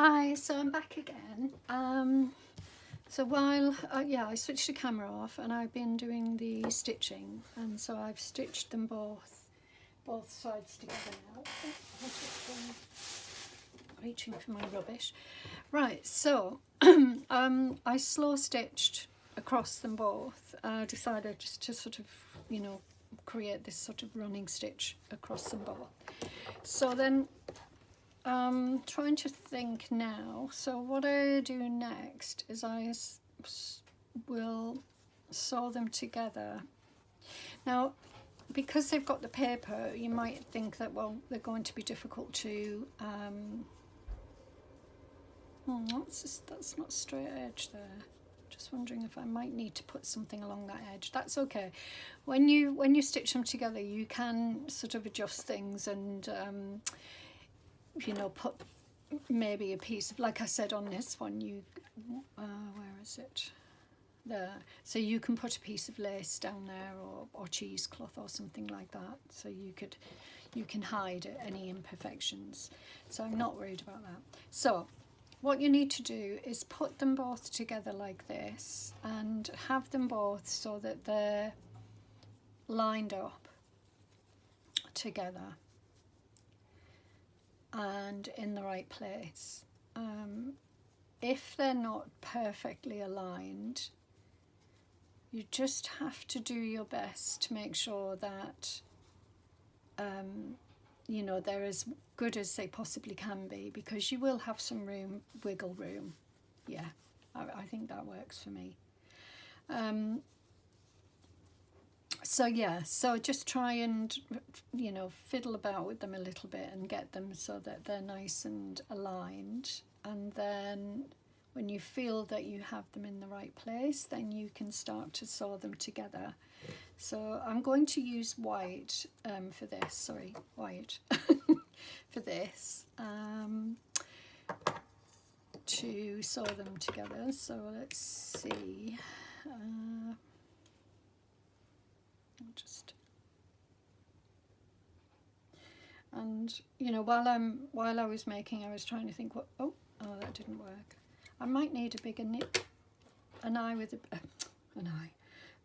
Hi, so I'm back again. So while, I switched the camera off and I've been doing the stitching, and so I've stitched them both sides together now. Oh, I'm just, reaching for my rubbish. Right, so I slow stitched across them both. I decided just to sort of, create this sort of running stitch across them both. So then trying to think now. So what I do next is I will sew them together. Now, because they've got the paper, you might think that, well, they're going to be difficult to that's not straight edge there. Just wondering if I might need to put something along that edge. That's okay. When you stitch them together, you can sort of adjust things and put maybe a piece of, like I said on this one, where is it? There. So you can put a piece of lace down there, or cheesecloth or something like that, so you can hide any imperfections. So I'm not worried about that. So what you need to do is put them both together like this and have them both so that they're lined up together and in the right place. If they're not perfectly aligned, you just have to do your best to make sure that they're as good as they possibly can be, because you will have some wiggle room. Yeah, I think that works for me. So just try and fiddle about with them a little bit and get them so that they're nice and aligned, and then when you feel that you have them in the right place, then you can start to sew them together. So I'm going to use white for this, white for this, to sew them together. So let's see. While I was making, I was trying to think that didn't work. I might need a bigger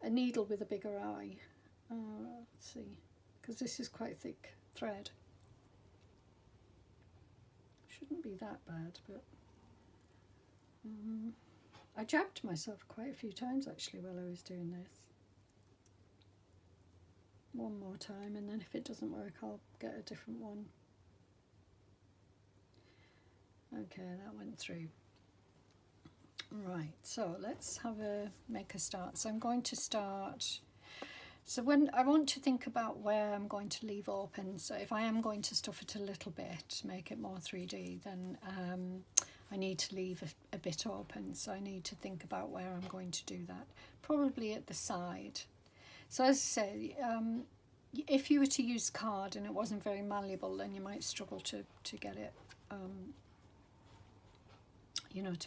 a needle with a bigger eye. Let's see, because this is quite thick thread. Shouldn't be that bad, but I jabbed myself quite a few times actually while I was doing this. One more time, and then if it doesn't work, I'll get a different one. Okay, that went through. Right, so let's make a start. So I'm going to start. So when I want to think about where I'm going to leave open, so if I am going to stuff it a little bit, make it more 3D, then I need to leave a bit open. So I need to think about where I'm going to do that. Probably at the side. So as I say, if you were to use card and it wasn't very malleable, then you might struggle to get it, to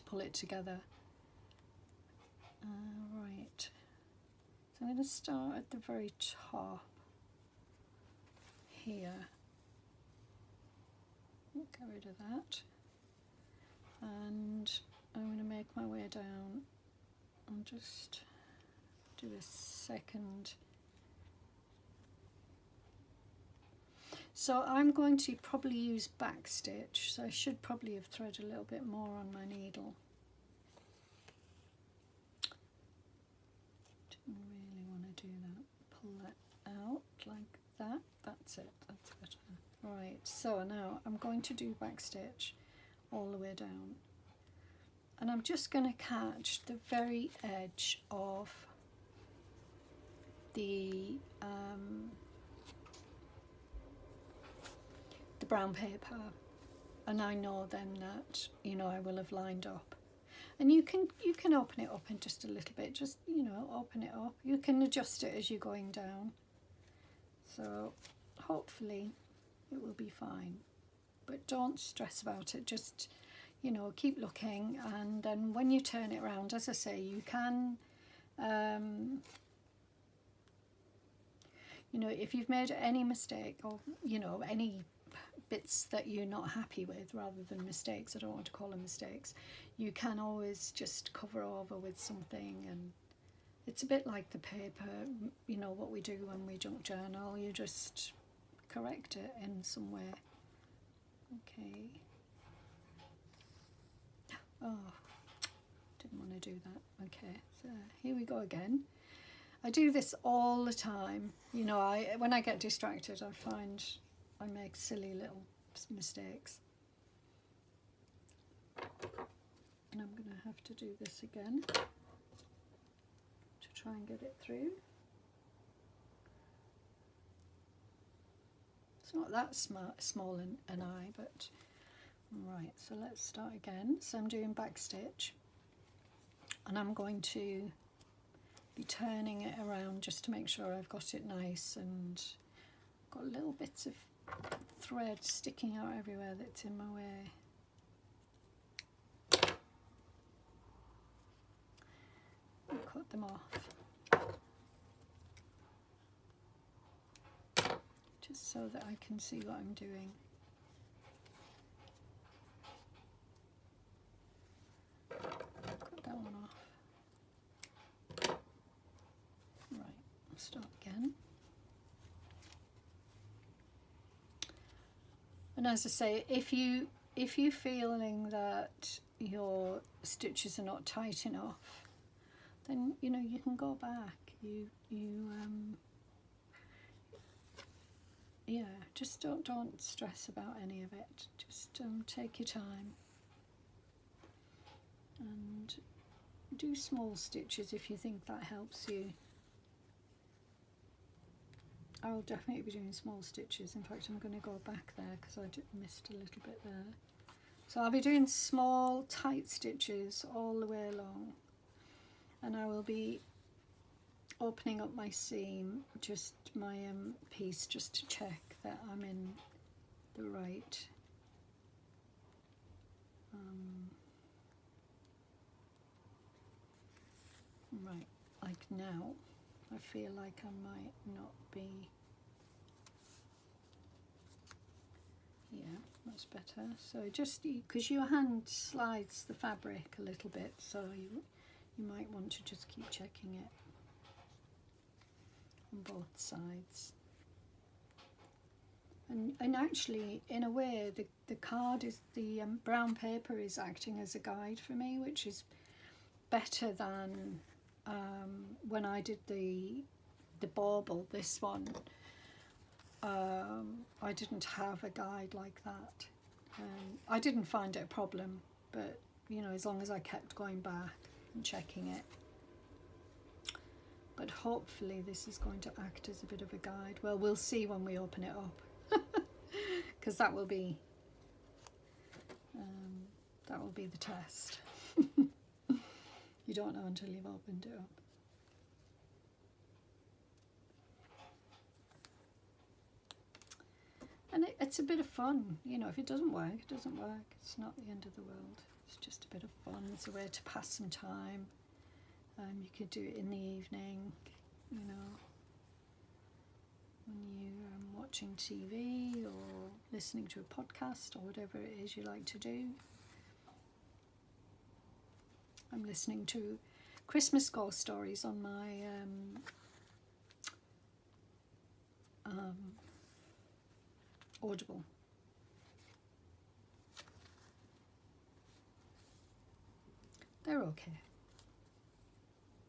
pull it together. Right, so I'm going to start at the very top here. Get rid of that. And I'm going to make my way down and just do a second. So I'm going to probably use back stitch, so I should probably have threaded a little bit more on my needle. Didn't really want to do that. Pull that out like that. That's it, that's better. Right, so now I'm going to do back stitch all the way down. And I'm just going to catch the very edge of the brown paper, and I know then that I will have lined up. And you can open it up in just a little bit, just open it up. You can adjust it as you're going down, so hopefully it will be fine, but don't stress about it. Just keep looking, and then when you turn it around, as I say, you can if you've made any mistake or any bits that you're not happy with, rather than mistakes. I don't want to call them mistakes. You can always just cover over with something, and it's a bit like the paper, you know, what we do when we junk journal. You just correct it in some way. Okay. Oh, didn't want to do that. Okay, so here we go again. I do this all the time. You know, when I get distracted, I find I make silly little mistakes. And I'm going to have to do this again to try and get it through. It's not that small an eye, but right, so let's start again. So I'm doing back stitch, and I'm going to be turning it around just to make sure I've got it nice, and got little bits of thread sticking out everywhere that's in my way. I'll cut them off just so that I can see what I'm doing. Cut that one off. Right, I'll start again. And as I say, if you're feeling that your stitches are not tight enough, then you know you can go back. Yeah, just don't stress about any of it. Just take your time and do small stitches if you think that helps you. I'll definitely be doing small stitches. In fact, I'm going to go back there because I missed a little bit there. So I'll be doing small tight stitches all the way along, and I will be opening up my seam, just my piece, just to check that I'm in the right right, like now I feel like I might not be. Yeah, that's better. So just because your hand slides the fabric a little bit, so you might want to just keep checking it on both sides. And actually, in a way, the card is the brown paper is acting as a guide for me, which is better than when I did the bauble. This one, I didn't have a guide like that. I didn't find it a problem, but you know, as long as I kept going back and checking it. But hopefully this is going to act as a bit of a guide. Well, we'll see when we open it up, because that will be the test. You don't know until you've opened it up. And it's a bit of fun, you know. If it doesn't work, it doesn't work. It's not the end of the world. It's just a bit of fun. It's a way to pass some time. You could do it in the evening, you know, when you're watching TV or listening to a podcast or whatever it is you like to do. I'm listening to Christmas ghost stories on my Audible. They're okay.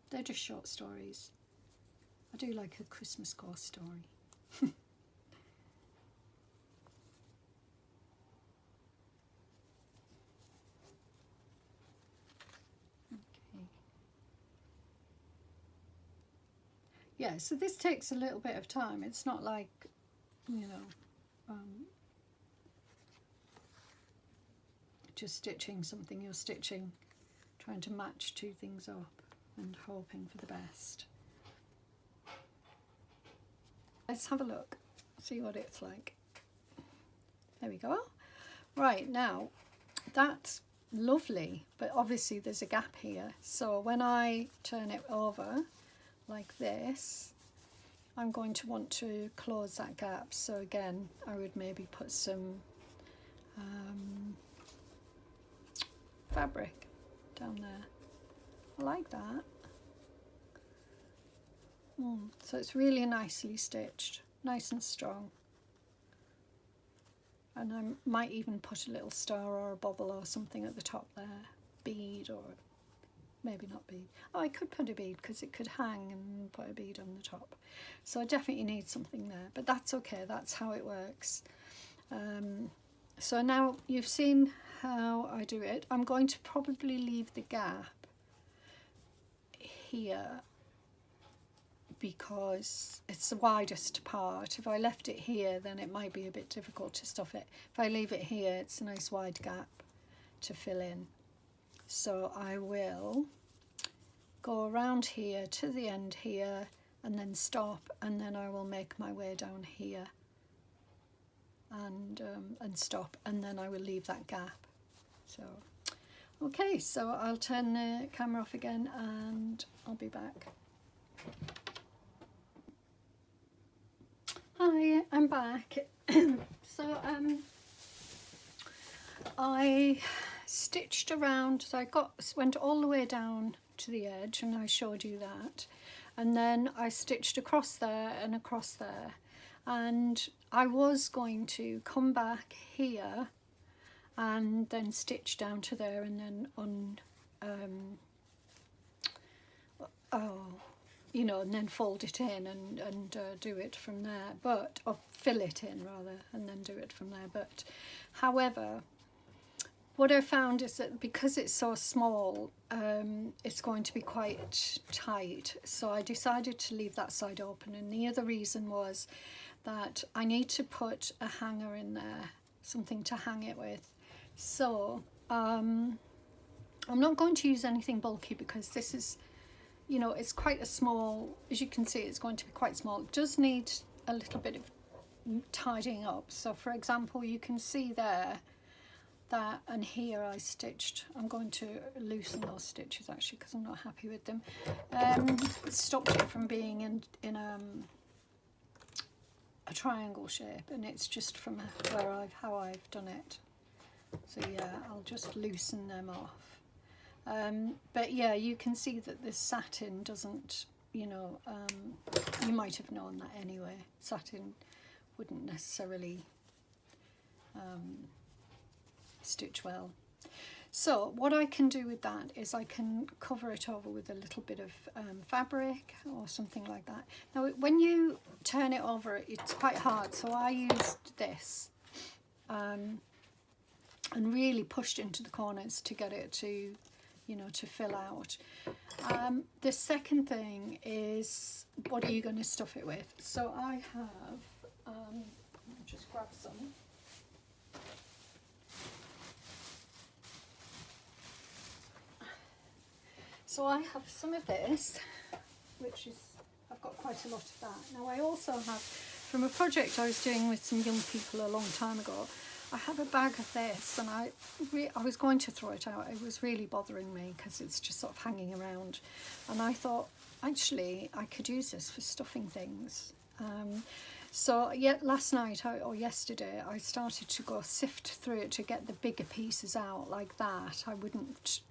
They're just short stories. I do like a Christmas ghost story. Okay. Yeah, so this takes a little bit of time. It's not like, you know, just stitching something. You're stitching, trying to match two things up and hoping for the best. Let's have a look, see what it's like. There we go. Right, now that's lovely, but obviously there's a gap here. So when I turn it over like this, I'm going to want to close that gap. So again, I would maybe put some fabric down there. I like that. So it's really nicely stitched, nice and strong. And I might even put a little star or a bobble or something at the top there, bead, or maybe not bead. Oh, I could put a bead because it could hang and put a bead on the top. So I definitely need something there, but that's okay, that's how it works. So now you've seen how I do it. I'm going to probably leave the gap here because it's the widest part. If I left it here, then it might be a bit difficult to stuff it. If I leave it here, it's a nice wide gap to fill in. So I will go around here to the end here and then stop, and then I will make my way down here and stop, and then I will leave that gap. So okay, so I'll turn the camera off again and I'll be back. Hi, I'm back. So I stitched around, so I went all the way down to the edge, and I showed you that, and then I stitched across there and across there, and I was going to come back here and then stitch down to there and then you know, and then fold it in and do it from there, but, or fill it in rather, and then do it from there. But however, what I found is that because it's so small, it's going to be quite tight, so I decided to leave that side open. And the other reason was that I need to put a hanger in there, something to hang it with. So I'm not going to use anything bulky because this is, you know, it's quite a small, as you can see, it's going to be quite small. It does need a little bit of tidying up. So for example, you can see there that, and here I stitched, I'm going to loosen those stitches actually because I'm not happy with them. It stopped it from being in a triangle shape, and it's just from how I've done it. So yeah, I'll just loosen them off. But yeah, you can see that this satin doesn't, you know, you might have known that anyway. Satin wouldn't necessarily stitch well. So what I can do with that is I can cover it over with a little bit of fabric or something like that. Now when you turn it over, it's quite hard, so I used this and really pushed into the corners to get it to, you know, to fill out. The second thing is, what are you going to stuff it with? So I have, let me just grab some. So I have some of this, which is, I've got quite a lot of that. Now I also have, from a project I was doing with some young people a long time ago, I have a bag of this, and I was going to throw it out. It was really bothering me because it's just sort of hanging around, and I thought actually I could use this for stuffing things. So yet last night or yesterday I started to go sift through it to get the bigger pieces out like that. I wouldn't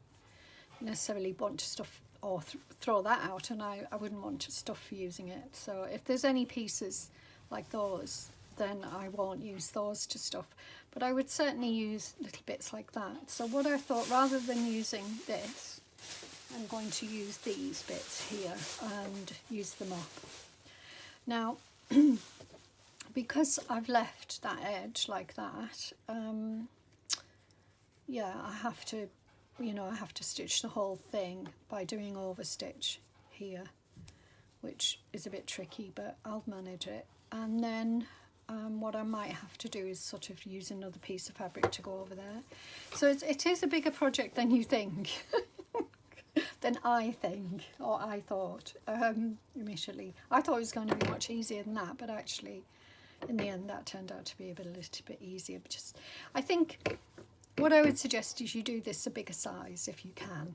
necessarily want to stuff or throw that out, and I wouldn't want to stuff using it. So if there's any pieces like those, then I won't use those to stuff, but I would certainly use little bits like that. So what I thought, rather than using this, I'm going to use these bits here and use them up. Now because I've left that edge like that, yeah, I have to, you know, I have to stitch the whole thing by doing overstitch here, which is a bit tricky, but I'll manage it. And then what I might have to do is sort of use another piece of fabric to go over there. So it is a bigger project than you think, than I think, or I thought initially. I thought it was going to be much easier than that, but actually in the end that turned out to be a little bit easier. But just, I think what I would suggest is you do this a bigger size if you can.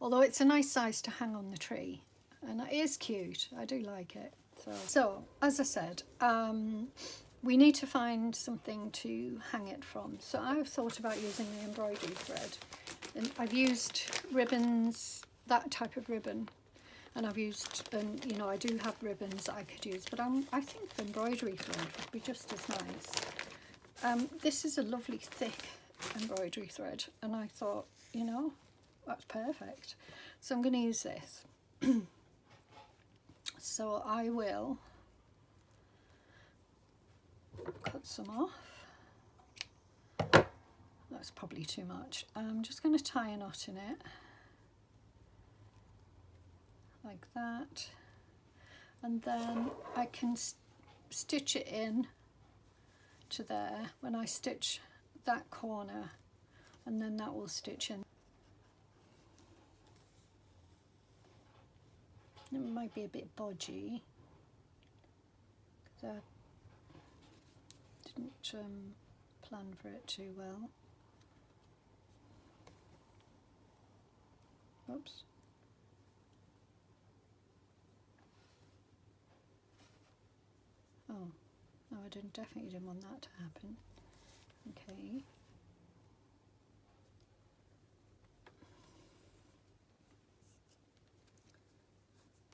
Although it's a nice size to hang on the tree. and it is cute. I do like it. So as I said, we need to find something to hang it from. So I've thought about using the embroidery thread, and I've used ribbons, that type of ribbon, and I've used, and you know, I do have ribbons that I could use, but I think the embroidery thread would be just as nice. This is a lovely thick embroidery thread, and I thought, you know, that's perfect. So I'm going to use this. So I will cut some off. That's probably too much. I'm just going to tie a knot in it like that, and then I can stitch it in to there when I stitch that corner, and then that will stitch in. It might be a bit bodgy because I didn't plan for it too well. Oops. Oh, no, I definitely didn't want that to happen. Okay.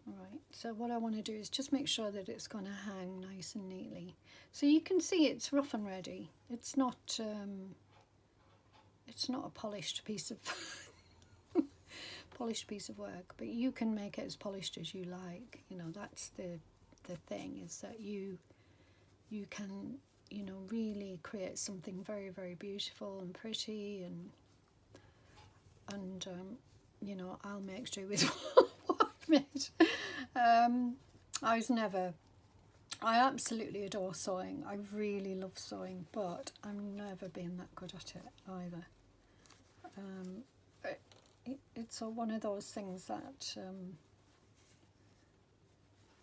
Alright, so what I want to do is just make sure that it's going to hang nice and neatly. So you can see it's rough and ready. It's not a polished piece of polished piece of work, but you can make it as polished as you like. You know, that's the thing, is that you can, you know, really create something very, very beautiful and pretty, and you know, I'll make do with what I've made. I absolutely adore sewing. I really love sewing, but I've never been that good at it either. It's one of those things that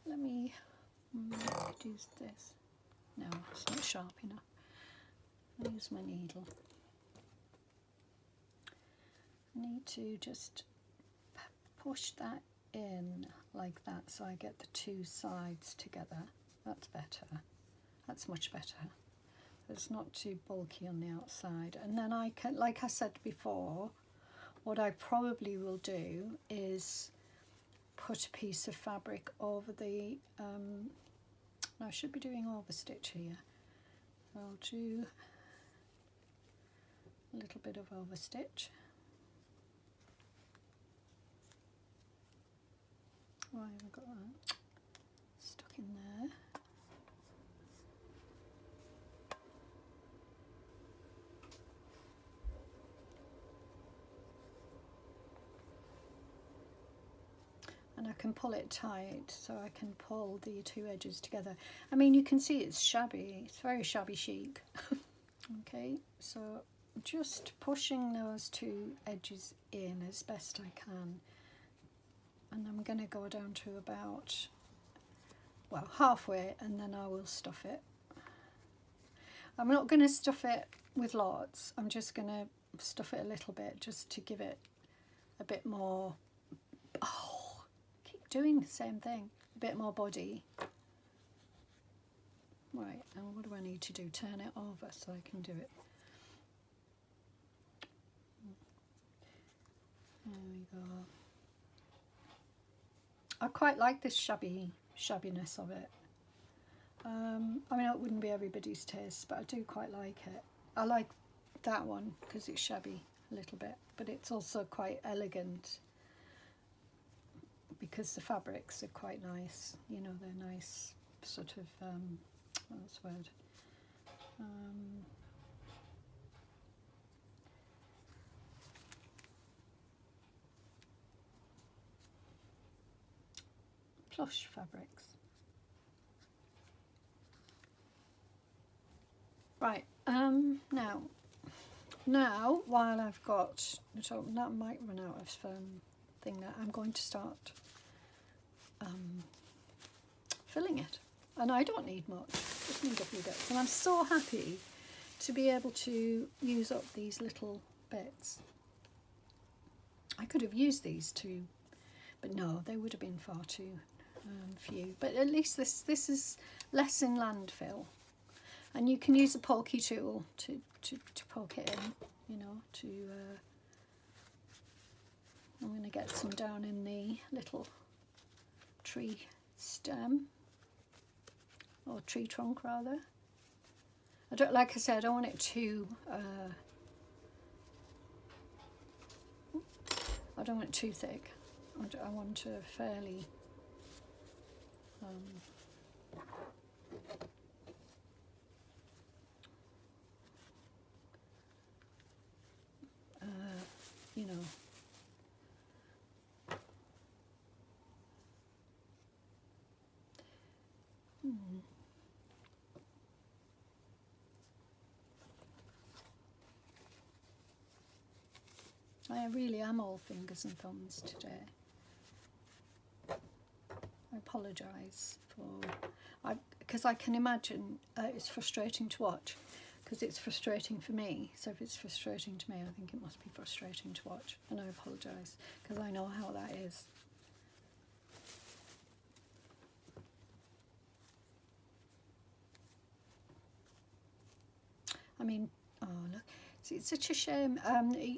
let me use this. No, it's not sharp enough. I'll use my needle. I need to just push that in like that, so I get the two sides together. That's better. That's much better. It's not too bulky on the outside. And then I can, like I said before, what I probably will do is put a piece of fabric over the, I should be doing overstitch here. So I'll do a little bit of overstitch. Why have I got that stuck in there? And I can pull it tight, so I can pull the two edges together. I mean, you can see it's shabby, it's very shabby chic. Okay, so just pushing those two edges in as best I can. And I'm going to go down to about, well, halfway, and then I will stuff it. I'm not going to stuff it with lots, I'm just going to stuff it a little bit just to give it a bit more, oh, keep doing the same thing, a bit more body. Right, now what do I need to do? Turn it over so I can do it. There we go. I quite like this shabbiness of it. I mean, it wouldn't be everybody's taste, but I do quite like it. I like that one because it's shabby a little bit, but it's also quite elegant because the fabrics are quite nice. You know, they're nice sort of, what's the word? Plush fabrics. Right, now while I've got, so that might run out of thing there, I'm going to start filling it. And I don't need much, just need a few bits. And I'm so happy to be able to use up these little bits. I could have used these to But no, they would have been far too few. But at least this is less in landfill. And you can use a pokey tool to poke it in, you know, to... I'm going to get some down in the little tree stem, or tree trunk rather. I don't, like I said, I don't want it too... I don't want it too thick. I want a fairly... you know, I really am all fingers and thumbs today. I apologise for, because I can imagine it's frustrating to watch, because it's frustrating for me. So if it's frustrating to me, I think it must be frustrating to watch, and I apologise because I know how that is. I mean, oh look, it's such a shame.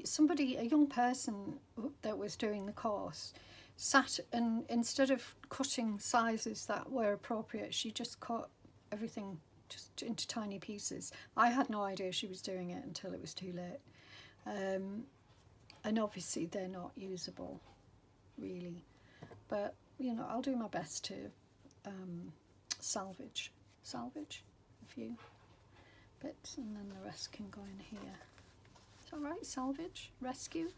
Somebody, a young person that was doing the course, sat and instead of cutting sizes that were appropriate, she just cut everything just into tiny pieces. I had no idea she was doing it until it was too late. And obviously they're not usable, really. But, you know, I'll do my best to salvage a few bits, and then the rest can go in here. Is that right? Salvage? Rescue?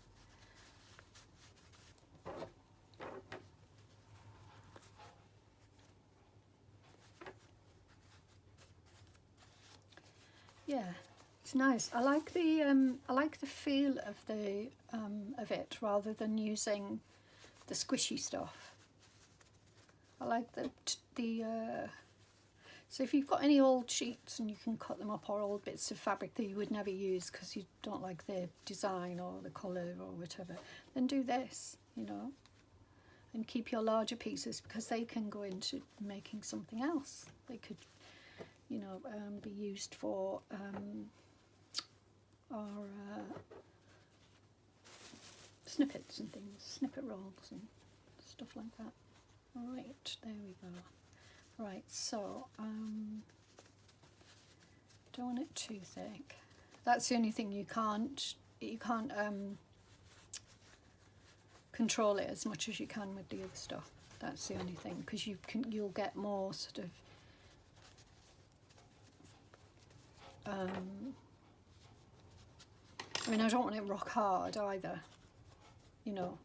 Yeah, it's nice. I like the feel of it rather than using the squishy stuff. I like so if you've got any old sheets and you can cut them up, or old bits of fabric that you would never use because you don't like the design or the colour or whatever, then do this, you know, and keep your larger pieces, because they can go into making something else. They could, you know, be used for our snippets and things, snippet rolls and stuff like that. Right, there we go. Right, so don't want it too thick. That's the only thing you can't control it as much as you can with the other stuff. That's the only thing, because you'll get more sort of I mean, I don't want it rock hard either, you know,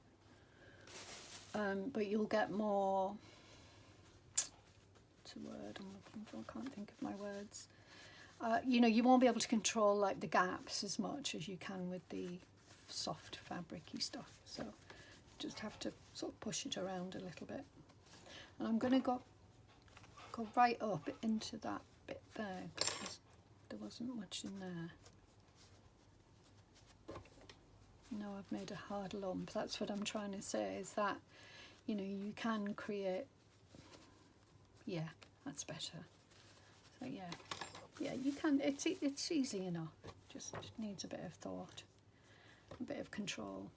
but you'll get more, what's the word I'm looking for? I can't think of my words. You know, you won't be able to control like the gaps as much as you can with the soft fabric-y stuff, so just have to sort of push it around a little bit. And I'm going to go right up into that bit there, because there wasn't much in there. No, I've made a hard lump. That's what I'm trying to say, is that, you know, you can create, yeah, that's better. So yeah, you can, it's easy enough, just needs a bit of thought, a bit of control.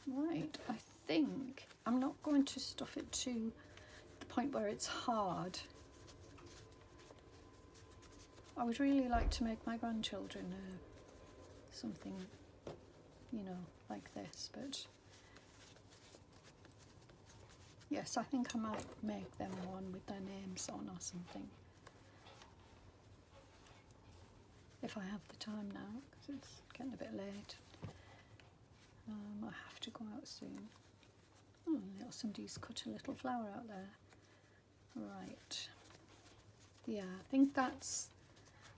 Right, I think I'm not going to stuff it to the point where it's hard. I would really like to make my grandchildren something, you know, like this, but yes, I think I might make them one with their names on or something, if I have the time now, because it's getting a bit late. I have to go out soon. Oh, somebody's cut a little flower out there. Right. Yeah, I think that's,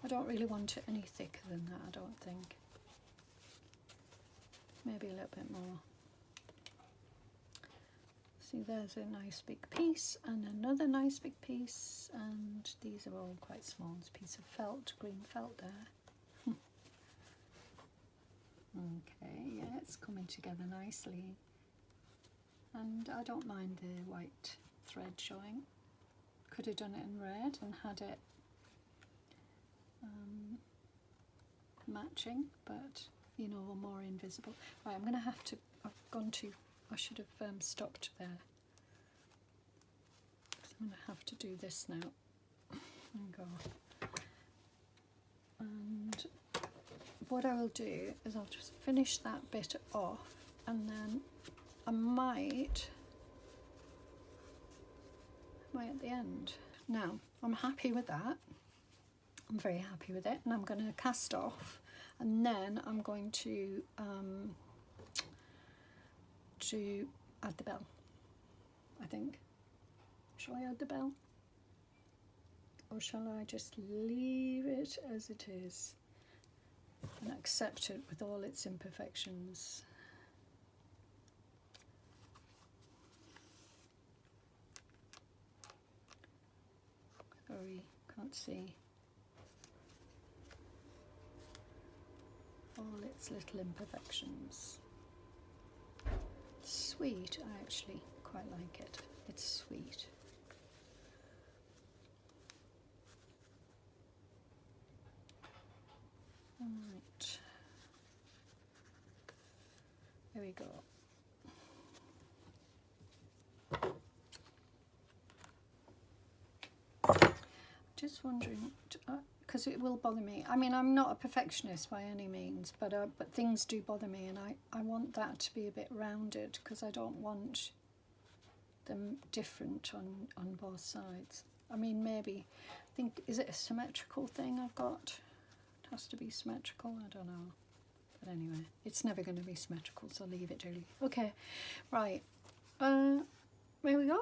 I don't really want it any thicker than that, I don't think. Maybe a little bit more. See, there's a nice big piece and another nice big piece, and these are all quite small. There's a piece of felt, green felt there. Okay, yeah, it's coming together nicely. And I don't mind the white thread showing. Could have done it in red and had it matching, but you know, more invisible. Right, I'm gonna have to, I should have stopped there. So I'm gonna have to do this now and go. And what I will do is I'll just finish that bit off, and then I might at the end. Now I'm happy with that. I'm very happy with it, and I'm going to cast off, and then I'm going to add the bell, I think. Shall I add the bell? Or shall I just leave it as it is and accept it with all its imperfections? Sorry, can't see. All its little imperfections. Sweet, I actually quite like it. It's sweet. Right. There we go. Just wondering, because it will bother me. I mean, I'm not a perfectionist by any means, but things do bother me, and I want that to be a bit rounded, because I don't want them different on both sides. I mean, maybe, I think, is it a symmetrical thing I've got? It has to be symmetrical, I don't know. But anyway, it's never going to be symmetrical, so leave it, Julie. Okay, right. There we go.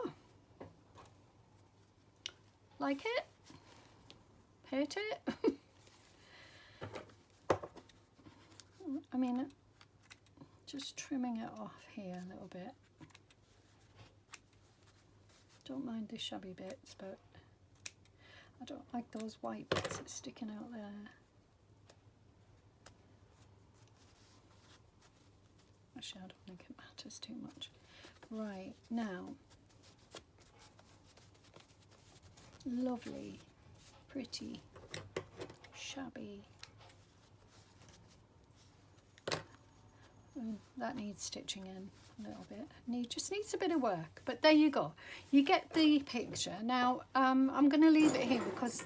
Like it? Hate it? I mean, just trimming it off here a little bit. Don't mind the shabby bits, but I don't like those white bits that's sticking out there. Actually, I don't think it matters too much. Right, now, lovely, pretty, shabby. That needs stitching in a little bit. Just needs a bit of work, but there you go. You get the picture. Now, I'm going to leave it here because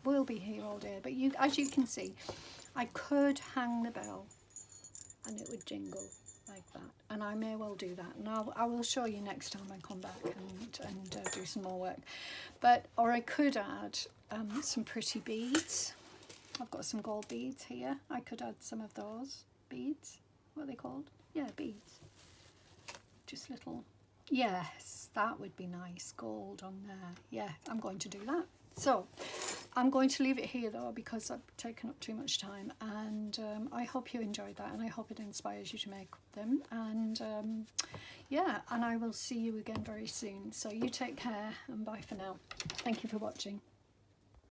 we'll be here all day. But as you can see, I could hang the bell and it would jingle like that, and I may well do that, and I will show you next time I come back and do some more work. Or I could add some pretty beads. I've got some gold beads here. I could add some of those beads. What are they called? Yeah, beads. Just little. Yes, that would be nice. Gold on there. Yeah, I'm going to do that. So I'm going to leave it here though, because I've taken up too much time, and I hope you enjoyed that, and I hope it inspires you to make them, and yeah, and I will see you again very soon. So you take care, and bye for now. Thank you for watching.